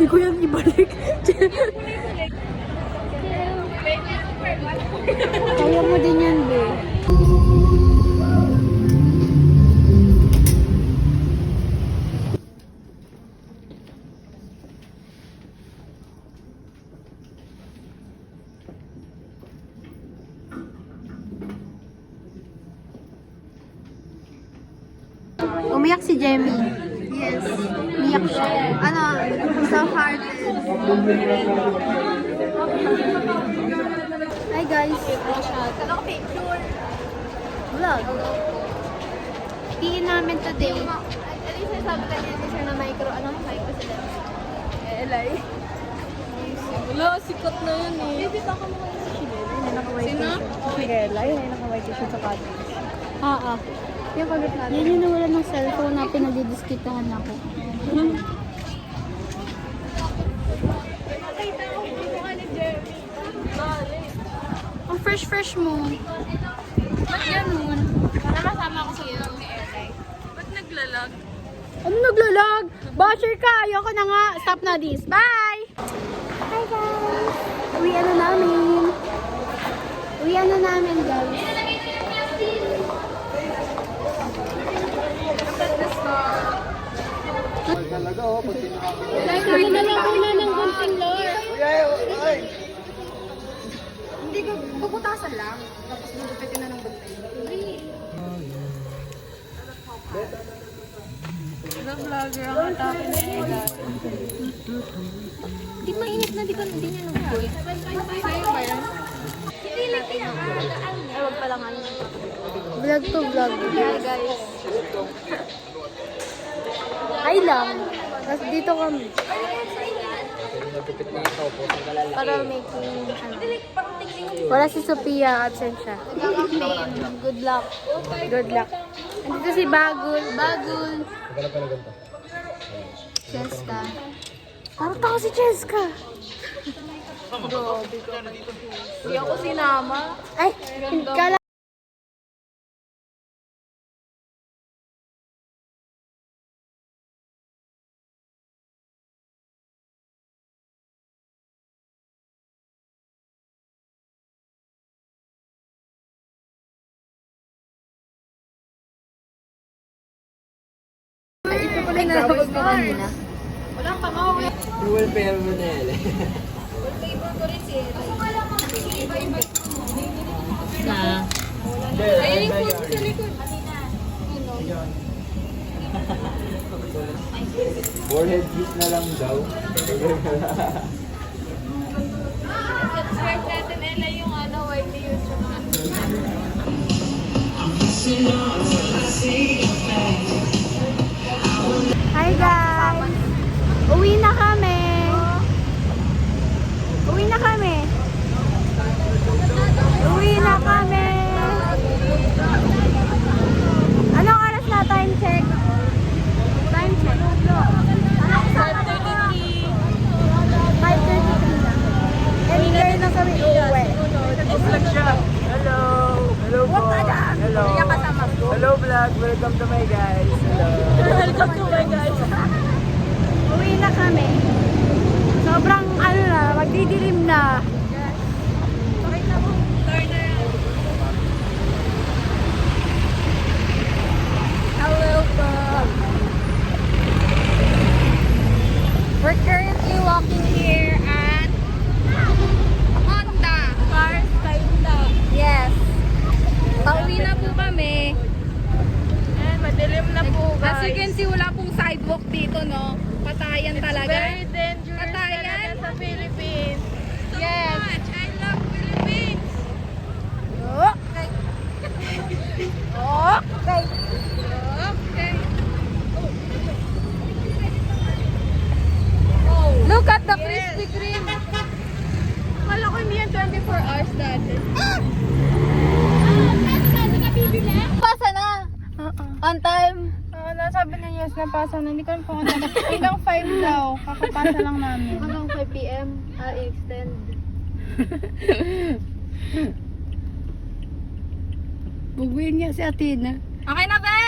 ko yan ibalik. Kaya mo din yan, be. Umiyak si Jemmy. Yes. Umiyak siya. Ano, so hard. Hi guys. Ano picture? Vlog. Piin namin today. Ano yung sabi kanina ni Sir na micro, ano micro sila? LI. Wala, sikat na yun eh. Hindi pa ako mukha si Shibel. Hindi naka-white Sino? t-shirt. Shigela, yun ay naka-white t-shirt sa cottage. Oo. Yung pagkat natin. Yan yung nawala ng cellphone na pinadidiskitahan ako. Nakita ko yung mukha ni Jeremy. Ang fresh mo. Ba't ganun? Para masama ako sa vlog ni LI. Ba't naglalag? Ano naglalag? Basher ka! Ayoko na nga. Stop na this. Bye! Hi guys! Uwian na namin. Uwian na namin guys. Talaga oh, pag Like, na lang una ng gunting lore. Hindi ko, puputasan lang. Tapos gugupitin na ng bunting. Vlogger ang atake na nila. Di mainit na, di ba? Hindi niya nag-boy. Sa'yo ba yan? Hindi lang pinakagaan niya. Ay, wag pala nga yun. Vlog to vlog. Hi guys. Ay lang. Tapos dito kami. Para making, ano. Wala si Sophia. Absent siya. Nagkakampain. Good luck. Good luck. Andito si Bagul. Bagul. Cheska. Parang ako si Cheska. Hindi ako sinama. Ay, kala. Ito pala yung nalabas ko kanina. Walang pamawi. Dual pair mo na yan. Flavor ko rin si Iba-iba. Ayun yung food sa likod. Forehead kiss na lang daw. Subscribe natin Ella yung ano, widely used yung mga. Hi guys. Uwi na kami. Uwi na kami. Uwi na kami. Anong oras na? Time check. Time check. Anong oras na? 5:33 na. And ngayon na kami uuwi. Vlog siya. Hello. Hello po. Hello. Hello vlog. Welcome to my guys. Hello. Welcome to my guys. Uwi na kami. Sobrang ano na, magdidilim na. Hello po. We're currently walking here at Honda. Cars Honda. Yes. Pauwi na po kami. Ayan, madilim na po As you guys. can see, wala pong sidewalk dito, no? Patayan talaga. Very dangerous Patayan. talaga sa Philippines. Yes. I love Philippines. Okay. Okay. Okay. Look at the Krispy Kreme. Akala ko hindi yan 24 hours dati. Pasa na. On time. Nasabi na yes, napasa na. Hindi ko alam kung ano. Hanggang 5 daw. Kakapasa lang namin. Hanggang 5 p.m. I-extend. Bubuin niya si Athena. Okay na, be?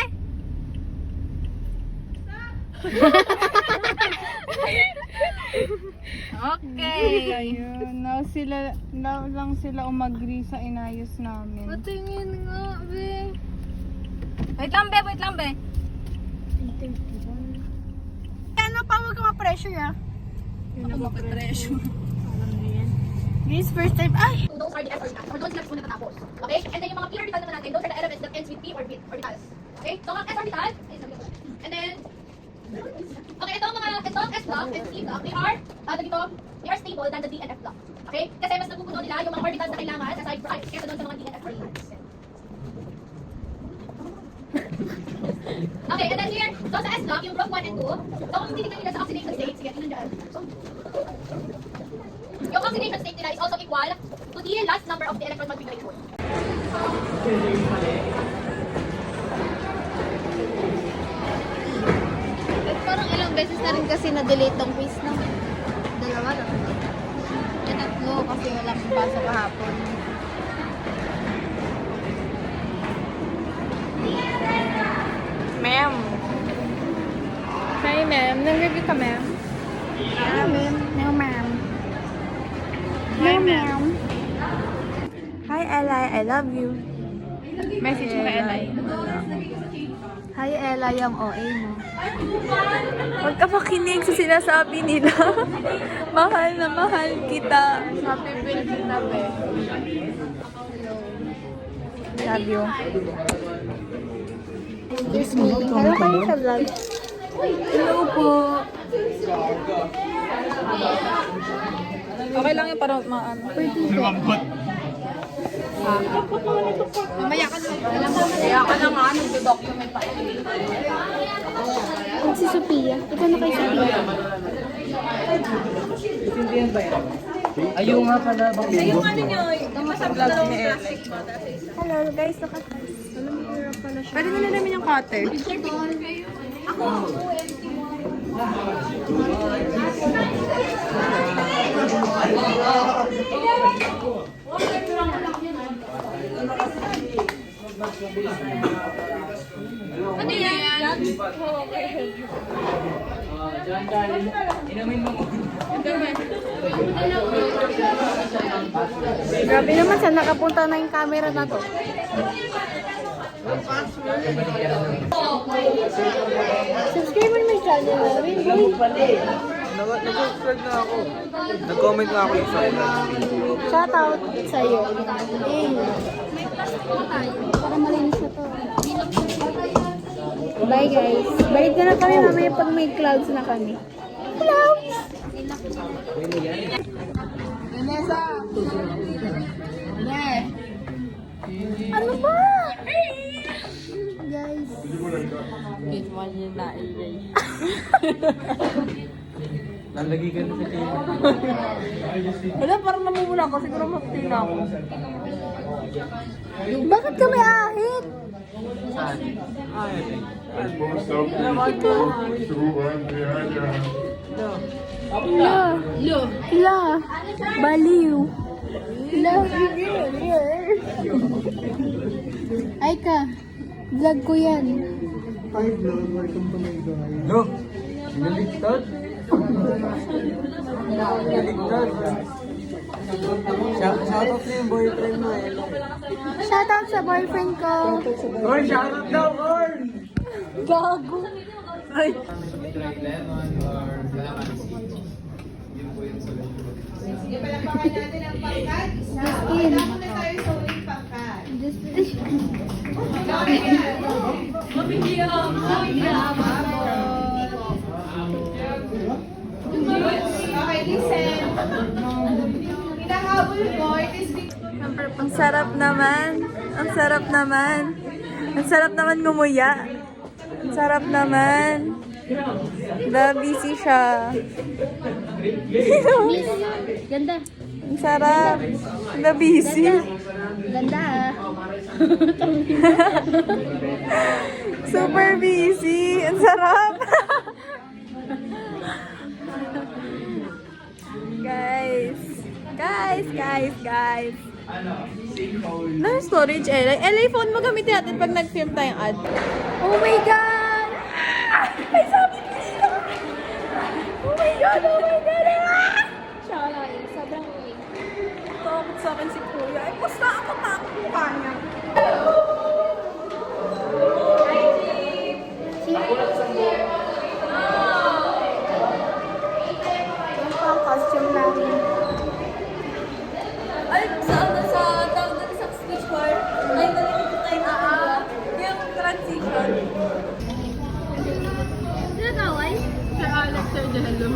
Okay. Ayun, now lang sila umagri sa inayos namin. Patingin nga, be. Wait lang, be. Ano pa, huwag ka ma-pressure ah. Ako mapipressure. Guys, first time, ay! Those are the F orbitals. Or those sila muna natapos. Okay? And then yung mga P orbital naman natin, those are the elements that ends with P orbitals. Okay? So, ang S orbital, and then, okay, itong S block and P block, they are stable than the D and F block. Okay? Kasi mas napupuno nila yung mga orbitals na kailangan aside from kesa doon sa mga D and F orbitals. Okay, and then here, so sa S block, yung group 1 and 2, so kung titignan nila sa oxidation state, sige, tingnan dyan. So, yung oxidation state nila is also equal to the last number of the electron configuration. Parang ilang beses na rin kasi na-delete tong quiz na. Dalawa na. Tatlo kasi walang pasa kahapon. Ma'am. Hi, ma'am. Nag-review ka, ma'am? Ano, ma'am? No, ma'am. Hi, ma'am. Hi, Eli. I love you. Message mo kay Eli. Hi, Ella, yung OA mo. Huwag ka makinig sa sinasabi nila. Mahal na mahal kita. Happy birthday na, be. Love you. Excuse me. Hello kayo sa vlog. Hello po. Okay lang yung parang maano. Mamaya ka na nga, nagdo-document pa. Ang si Sophia. Ito na kay Sophia. Ayun nga pala, bang Yung ano nyo, yung sa vlog ni Eli. Hello guys. Pwede na namin yung cutter. Ano yan? Inamin mo. Grabe naman saan nakapunta na yung camera na to. Subscribe mo yung channel namin, boy. Nag-subscribe na ako. Nag-comment nga ako yung sa Shout out sa'yo. Para malinis na to. Bye guys. Balik na lang kami mamaya pag may clouds na kami. Clouds! Vanessa! Ano ba? Guys. Nalagay ka na sa TV. Wala, parang namumula ako. Siguro matina ako. Bakit kami ahit? La. Baliw. La. Ay ka. Vlog ko yan. No! Naligtad? Naligtad. Shoutout na yung boyfriend mo eh. Shout out sa boyfriend ko. Oy, shoutout daw, Orn! Gago. Ay. Ang sarap naman. Ang sarap naman. Ang sarap naman ngumuya. Ang sarap naman. Busy siya. Ganda. Ang sarap. Busy. Ganda ah. Super busy. Ang sarap. Guys. No storage, LA. LA phone mo gamitin natin pag nag-film tayong ad. Oh my God! Ay, sabi ko sila. Oh my God. God! Oh my God! Ah! Siya wala eh. Sobrang uwi. Takot sa akin si Kuya. Eh, basta ako takot mukha niya. Yan po ang costume namin. Ay, sa tawag doon sa speech bar. Ay, nalilito tayo na yung transition. Sino kaway? Sir Alex, Sir Jello.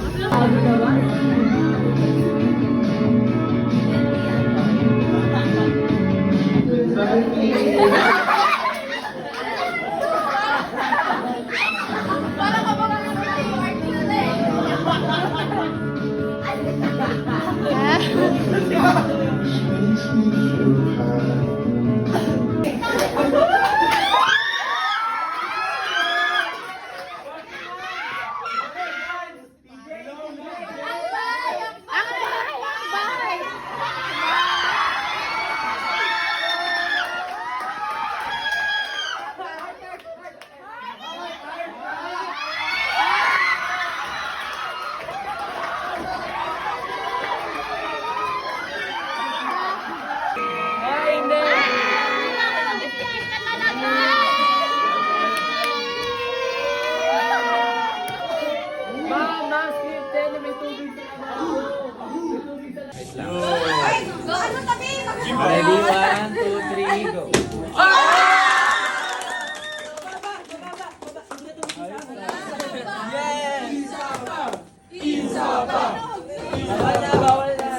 Ready? 1, 2, 3, go.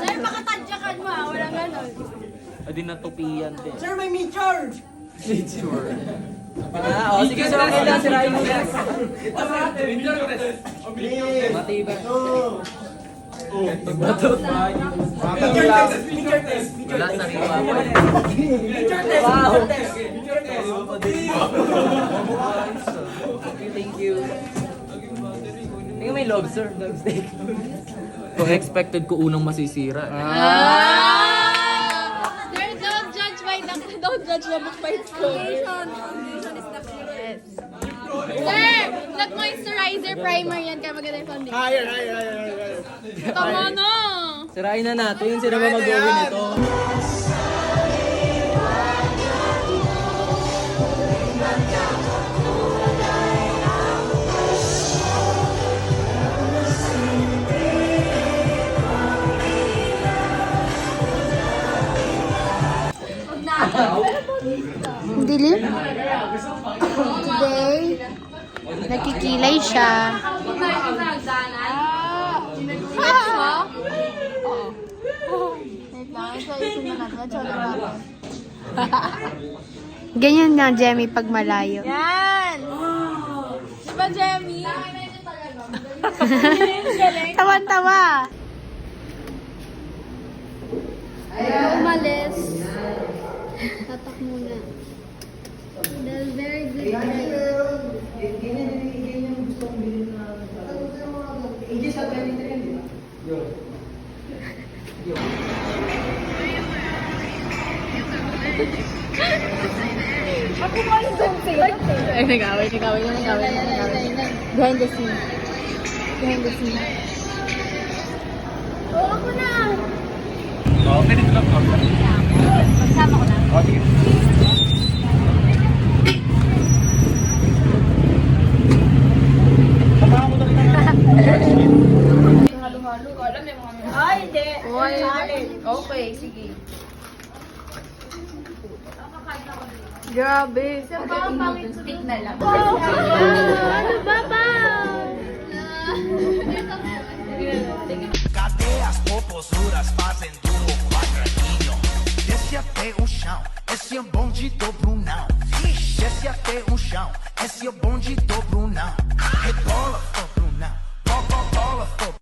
Sir, makatadyakan mo ah. Walang ganon. Adi natupiyan din. Sir, may mid-charge! Sure. Sige, sir, okay lang. Sirain mo yan. Matibay. Bato. Picture test! Wala sa riwa mo. Picture test! Wow. Picture test! Thank you. Tingnan may lobster, lobsteak. Kung expected ko unang masisira. Sir, don't judge the book by its cover. Foundation is the clearest. Sir, not moisturizer primer yan kaya maganda yung foundation. Higher! Tama na! Sirain na natin. Sino ba mag-gawin ito? Dilim? Today, nakikilay siya. Ganyan nga, Jemmy, pag malayo. Yan! Diba, Jemmy? Tawan-tawa. Umalis. Tatak muna. Dahil very good. Ay, nag-away. Behind the scene. Behind the scene. Oh, ako na! Okay, dito lang. Magsama ko na. Okay. Ay, hindi. Okay, sige. Grabe. Sa mga pangit stick na lang. Ano ba ba? Cadeias, popozuras fazendo o quadradinho. Desce até o chão, esse é o bonde do Brunão. Desce até o chão, esse é o bonde do Brunão. Rebola, ô Brunão, bola, ô